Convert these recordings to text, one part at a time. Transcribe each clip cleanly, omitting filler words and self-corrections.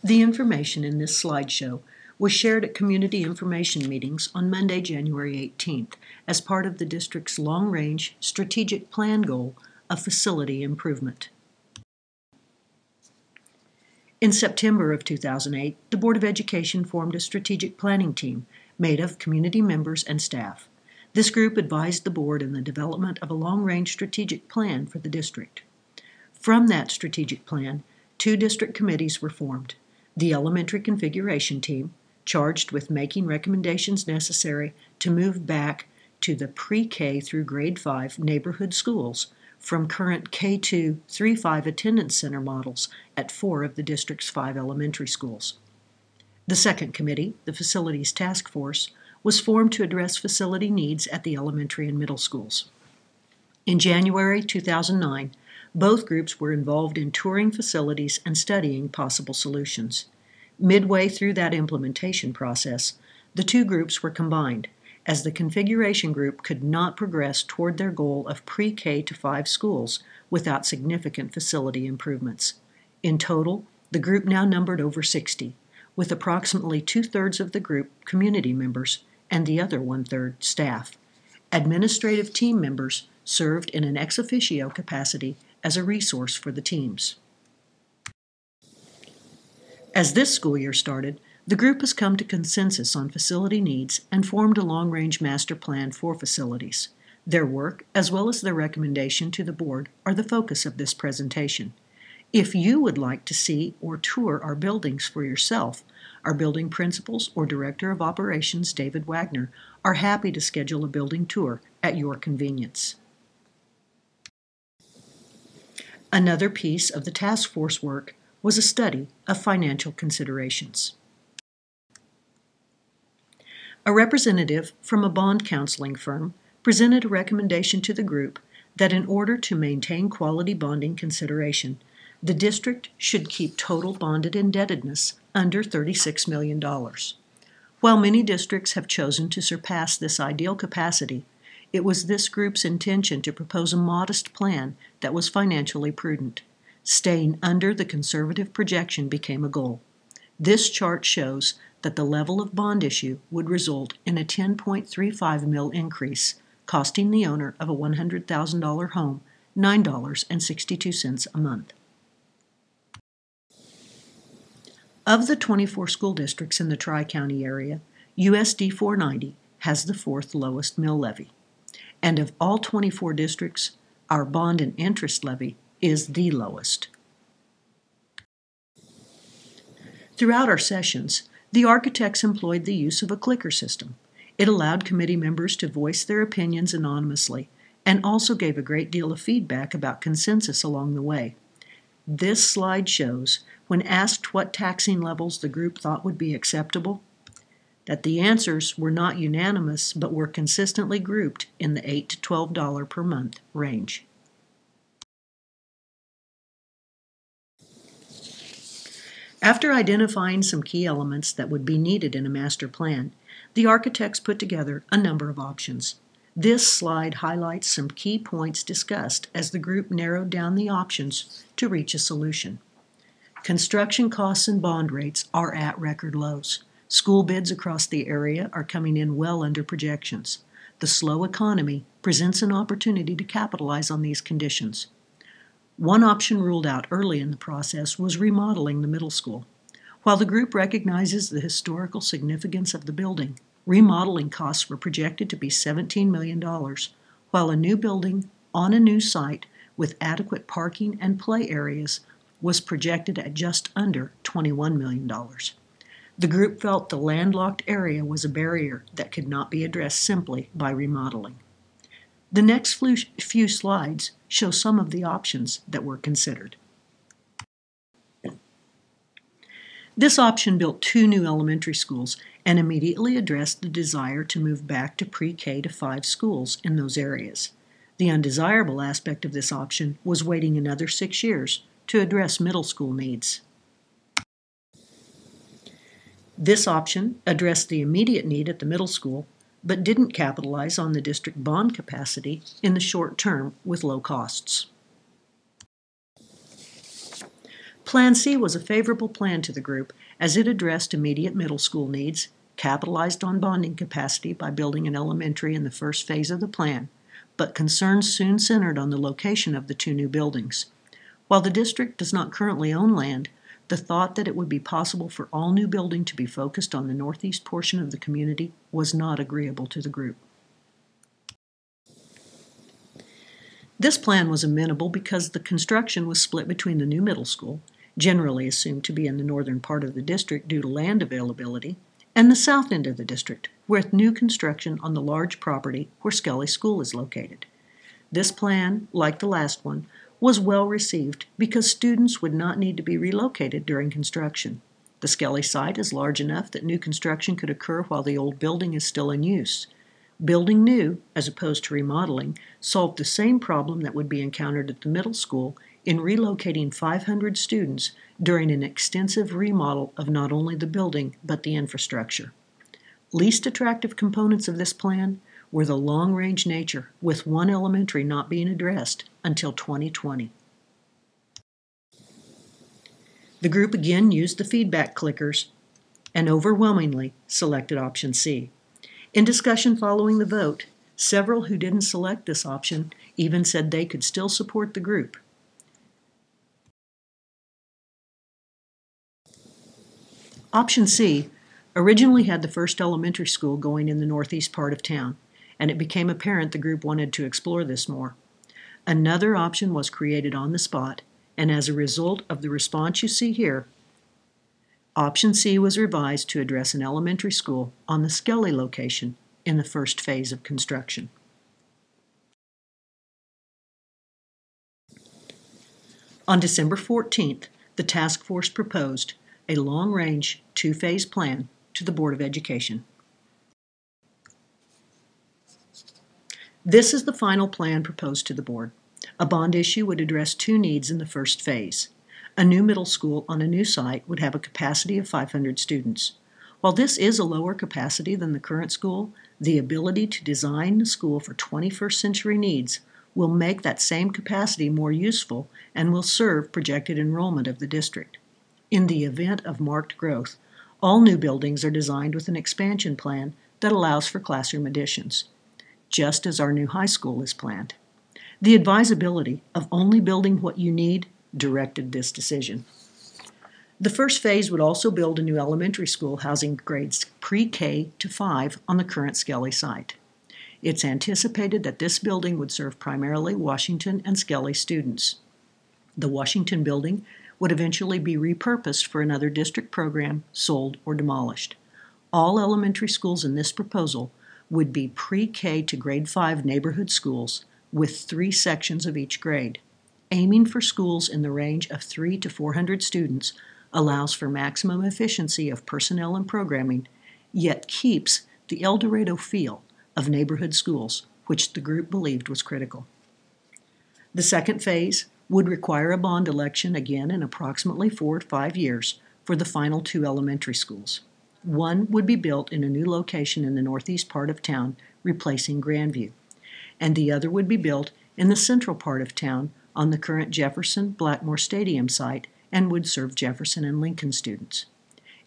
The information in this slideshow was shared at community information meetings on Monday, January 18th as part of the district's long-range strategic plan goal of facility improvement. In September of 2008, the Board of Education formed a strategic planning team made of community members and staff. This group advised the board in the development of a long-range strategic plan for the district. From that strategic plan, 2 district committees were formed. The Elementary Configuration Team, charged with making recommendations necessary to move back to the pre-K through grade 5 neighborhood schools from current K2 3-5 attendance center models at 4 of the district's 5 elementary schools. The second committee, the Facilities Task Force, was formed to address facility needs at the elementary and middle schools. In January 2009, both groups were involved in touring facilities and studying possible solutions. Midway through that implementation process, the 2 groups were combined, as the configuration group could not progress toward their goal of pre-K to 5 schools without significant facility improvements. In total, the group now numbered over 60, with approximately 2/3 of the group community members and the other 1/3 staff. Administrative team members served in an ex officio capacity as a resource for the teams. As this school year started, the group has come to consensus on facility needs and formed a long-range master plan for facilities. Their work, as well as their recommendation to the board, are the focus of this presentation. If you would like to see or tour our buildings for yourself, our building principals or Director of Operations, David Wagner, are happy to schedule a building tour at your convenience. Another piece of the task force work was a study of financial considerations. A representative from a bond counseling firm presented a recommendation to the group that in order to maintain quality bonding consideration, the district should keep total bonded indebtedness under $36 million. While many districts have chosen to surpass this ideal capacity, it was this group's intention to propose a modest plan that was financially prudent. Staying under the conservative projection became a goal. This chart shows that the level of bond issue would result in a $10.35 million increase, costing the owner of a $100,000 home $9.62 a month. Of the 24 school districts in the Tri-County area, USD 490 has the 4th lowest mill levy. And of all 24 districts, our bond and interest levy is the lowest. Throughout our sessions, the architects employed the use of a clicker system. It allowed committee members to voice their opinions anonymously and also gave a great deal of feedback about consensus along the way. This slide shows, when asked what taxing levels the group thought would be acceptable, that the answers were not unanimous but were consistently grouped in the $8 to $12 per month range. After identifying some key elements that would be needed in a master plan, the architects put together a number of options. This slide highlights some key points discussed as the group narrowed down the options to reach a solution. Construction costs and bond rates are at record lows. School bids across the area are coming in well under projections. The slow economy presents an opportunity to capitalize on these conditions. One option ruled out early in the process was remodeling the middle school. While the group recognizes the historical significance of the building, remodeling costs were projected to be $17 million, while a new building on a new site with adequate parking and play areas was projected at just under $21 million. The group felt the landlocked area was a barrier that could not be addressed simply by remodeling. The next few slides show some of the options that were considered. This option built 2 new elementary schools and immediately addressed the desire to move back to pre-K to 5 schools in those areas. The undesirable aspect of this option was waiting another 6 years to address middle school needs. This option addressed the immediate need at the middle school, but didn't capitalize on the district bond capacity in the short term with low costs. Plan C was a favorable plan to the group as it addressed immediate middle school needs, capitalized on bonding capacity by building an elementary in the first phase of the plan, but concerns soon centered on the location of the two new buildings. While the district does not currently own land, the thought that it would be possible for all new building to be focused on the northeast portion of the community was not agreeable to the group. This plan was amenable because the construction was split between the new middle school, generally assumed to be in the northern part of the district due to land availability, and the south end of the district, with new construction on the large property where Skelly School is located. This plan, like the last one, was well received because students would not need to be relocated during construction. The Skelly site is large enough that new construction could occur while the old building is still in use. Building new, as opposed to remodeling, solved the same problem that would be encountered at the middle school in relocating 500 students during an extensive remodel of not only the building but the infrastructure. Least attractive components of this plan were the long-range nature, with one elementary not being addressed until 2020. The group again used the feedback clickers and overwhelmingly selected option C. In discussion following the vote, several who didn't select this option even said they could still support the group. Option C originally had the first elementary school going in the northeast part of town, and it became apparent the group wanted to explore this more. Another option was created on the spot, and as a result of the response you see here, Option C was revised to address an elementary school on the Skelly location in the first phase of construction. On December 14th, the task force proposed a long-range, two-phase plan to the Board of Education. This is the final plan proposed to the board. A bond issue would address two needs in the first phase. A new middle school on a new site would have a capacity of 500 students. While this is a lower capacity than the current school, the ability to design the school for 21st century needs will make that same capacity more useful and will serve projected enrollment of the district. In the event of marked growth, all new buildings are designed with an expansion plan that allows for classroom additions, just as our new high school is planned. The advisability of only building what you need directed this decision. The first phase would also build a new elementary school housing grades pre-K to 5 on the current Skelly site. It's anticipated that this building would serve primarily Washington and Skelly students. The Washington building would eventually be repurposed for another district program, sold, or demolished. All elementary schools in this proposal would be pre-K to grade 5 neighborhood schools with 3 sections of each grade. Aiming for schools in the range of 300 to 400 students allows for maximum efficiency of personnel and programming, yet keeps the El Dorado feel of neighborhood schools, which the group believed was critical. The second phase would require a bond election again in approximately 4 to 5 years for the final 2 elementary schools. One would be built in a new location in the northeast part of town, replacing Grandview, and the other would be built in the central part of town on the current Jefferson-Blackmore Stadium site and would serve Jefferson and Lincoln students.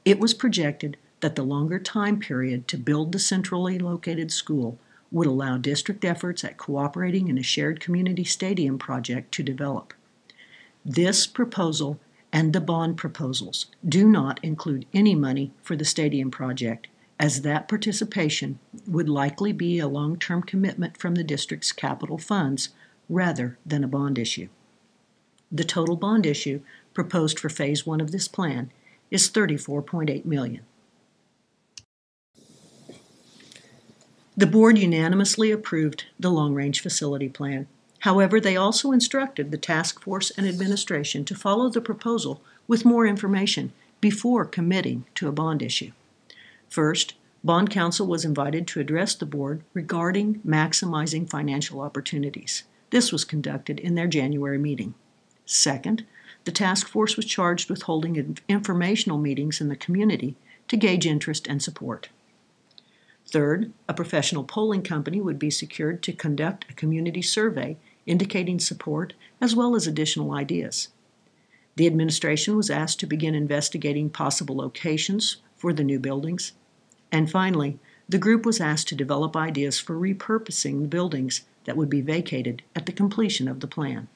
It was projected that the longer time period to build the centrally located school would allow district efforts at cooperating in a shared community stadium project to develop. This proposal and the bond proposals do not include any money for the stadium project, as that participation would likely be a long-term commitment from the district's capital funds rather than a bond issue. The total bond issue proposed for Phase 1 of this plan is $34.8 million. The board unanimously approved the long-range facility plan. However, they also instructed the task force and administration to follow the proposal with more information before committing to a bond issue. First, Bond Counsel was invited to address the board regarding maximizing financial opportunities. This was conducted in their January meeting. Second, the task force was charged with holding informational meetings in the community to gauge interest and support. Third, a professional polling company would be secured to conduct a community survey indicating support as well as additional ideas. The administration was asked to begin investigating possible locations for the new buildings. And finally, the group was asked to develop ideas for repurposing the buildings that would be vacated at the completion of the plan.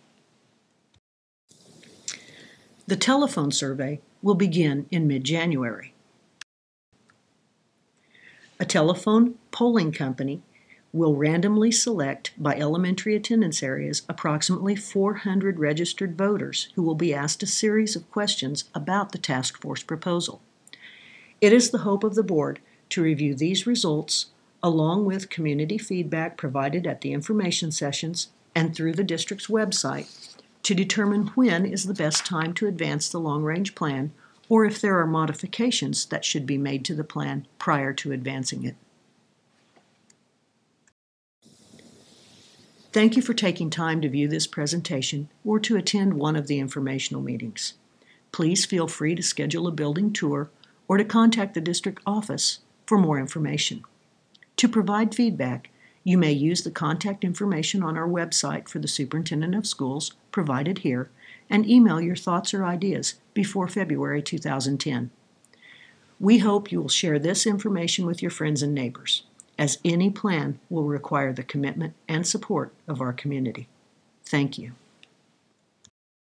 The telephone survey will begin in mid-January. A telephone polling company will randomly select by elementary attendance areas approximately 400 registered voters who will be asked a series of questions about the task force proposal. It is the hope of the board to review these results along with community feedback provided at the information sessions and through the district's website to determine when is the best time to advance the long-range plan or if there are modifications that should be made to the plan prior to advancing it. Thank you for taking time to view this presentation or to attend one of the informational meetings. Please feel free to schedule a building tour or to contact the district office for more information. To provide feedback, you may use the contact information on our website for the Superintendent of Schools provided here and email your thoughts or ideas before February 2010. We hope you will share this information with your friends and neighbors, as any plan will require the commitment and support of our community. Thank you.